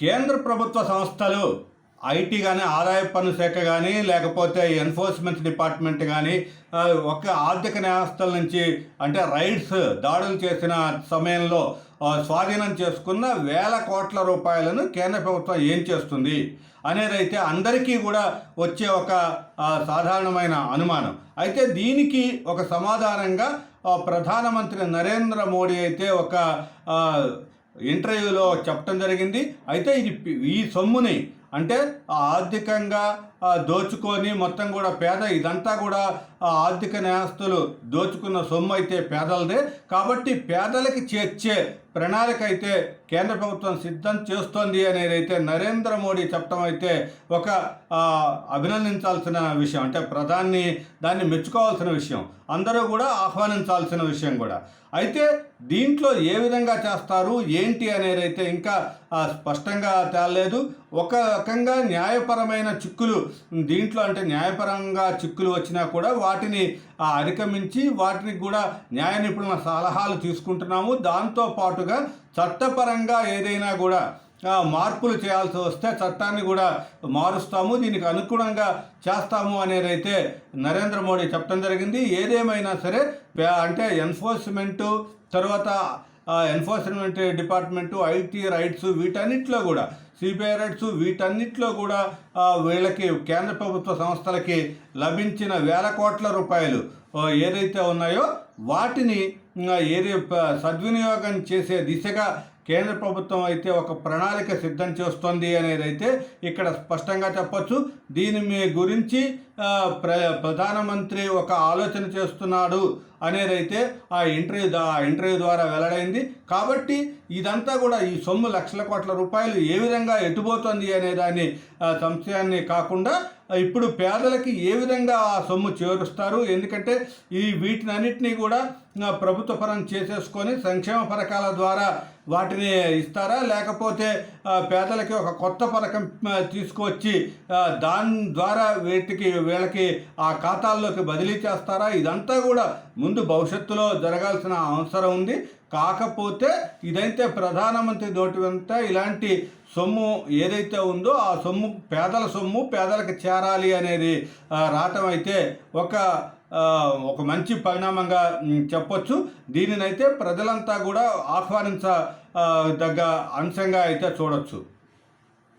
కేంద్ర ప్రభుత్వ సంస్థలు ఐటీ కానీ, ఆదాయ పన్ను శాఖ కానీ, లేకపోతే ఎన్ఫోర్స్మెంట్ డిపార్ట్మెంట్ కానీ ఒక ఆర్థిక న్యాయస్థల నుంచి అంటే రైడ్స్ దాడులు చేసిన సమయంలో స్వాధీనం చేసుకున్న వేల కోట్ల రూపాయలను కేంద్ర ప్రభుత్వం ఏం చేస్తుంది అనేది అయితే అందరికీ కూడా వచ్చే ఒక సాధారణమైన అనుమానం. అయితే దీనికి ఒక సమాధానంగా ప్రధానమంత్రి నరేంద్ర మోడీ అయితే ఒక ఇంటర్వ్యూలో చెప్పడం జరిగింది. అయితే ఈ సొమ్ముని అంటే ఆర్థికంగా దోచుకొని మొత్తం కూడా ఇదంతా కూడా ఆర్థిక న్యాయస్తులు దోచుకున్న సొమ్ము అయితే పేదలదే. కాబట్టి పేదలకి చేర్చే ప్రణాళిక అయితే కేంద్ర ప్రభుత్వం సిద్ధం చేస్తోంది అనేది అయితే నరేంద్ర మోడీ చెప్పడం అయితే ఒక అభినందించాల్సిన విషయం. అంటే దాన్ని మెచ్చుకోవాల్సిన విషయం, అందరూ కూడా ఆహ్వానించాల్సిన విషయం కూడా. అయితే దీంట్లో ఏ విధంగా చేస్తారు ఏంటి అనేది అయితే ఇంకా స్పష్టంగా తేలలేదు. ఒక రకంగా న్యాయపరమైన చిక్కులు దీంట్లో అంటే న్యాయపరంగా చిక్కులు వచ్చినా కూడా వాటిని అధిగమించి వాటిని కూడా న్యాయ నిపుణుల సలహాలు తీసుకుంటున్నాము. దాంతో పాటుగా చట్టపరంగా ఏదైనా కూడా మార్పులు చేయాల్సి వస్తే చట్టాన్ని కూడా మారుస్తాము, దీనికి అనుగుణంగా చేస్తాము అనేది అయితే నరేంద్ర మోడీ చెప్పడం జరిగింది. ఏదేమైనా సరే అంటే ఎన్ఫోర్స్మెంటు తర్వాత ఎన్ఫోర్స్మెంట్ డిపార్ట్మెంటు, ఐటీ రైట్స్ వీటన్నిటిలో కూడా సిబిఐ రైట్స్ వీటన్నిటిలో కూడా వీళ్ళకి కేంద్ర ప్రభుత్వ సంస్థలకి లభించిన వేల కోట్ల రూపాయలు ఏదైతే ఉన్నాయో వాటిని సద్వినియోగం చేసే దిశగా కేంద్ర ప్రభుత్వం అయితే ఒక ప్రణాళిక సిద్ధం చేస్తోంది అనేది అయితే ఇక్కడ స్పష్టంగా చెప్పొచ్చు. దీని గురించి ప్రధానమంత్రి ఒక ఆలోచన చేస్తున్నాడు అనేది అయితే ఆ ఇంటర్వ్యూ ద్వారా వెల్లడైంది. కాబట్టి ఇదంతా కూడా ఈ సొమ్ము లక్షల కోట్ల రూపాయలు ఏ విధంగా ఎటుపోతుంది అనే దాని సంశయాన్ని కాకుండా ఇప్పుడు పేదలకి ఏ విధంగా ఆ సొమ్ము చేరుస్తారు, ఎందుకంటే వీటినన్నిటినీ కూడా ప్రభుత్వ పరం చేసేసుకొని సంక్షేమ పథకాల ద్వారా వాటిని ఇస్తారా, లేకపోతే పేదలకి ఒక కొత్త పథకం తీసుకొచ్చి దాని ద్వారా వీళ్ళకి ఆ ఖాతాల్లోకి బదిలీ చేస్తారా, ఇదంతా కూడా ముందు భవిష్యత్తులో జరగాల్సిన అవసరం ఉంది. కాకపోతే ఇదైతే ప్రధానమంత్రి నోటి వెంట ఇలాంటి సొమ్ము ఏదైతే ఉందో ఆ సొమ్ము పేదలకు చేరాలి అనేది రావటం అయితే ఒక మంచి పరిణామంగా చెప్పొచ్చు. దీనినైతే ప్రజలంతా కూడా ఆహ్వానించదగ్గ అంశంగా అయితే చూడొచ్చు.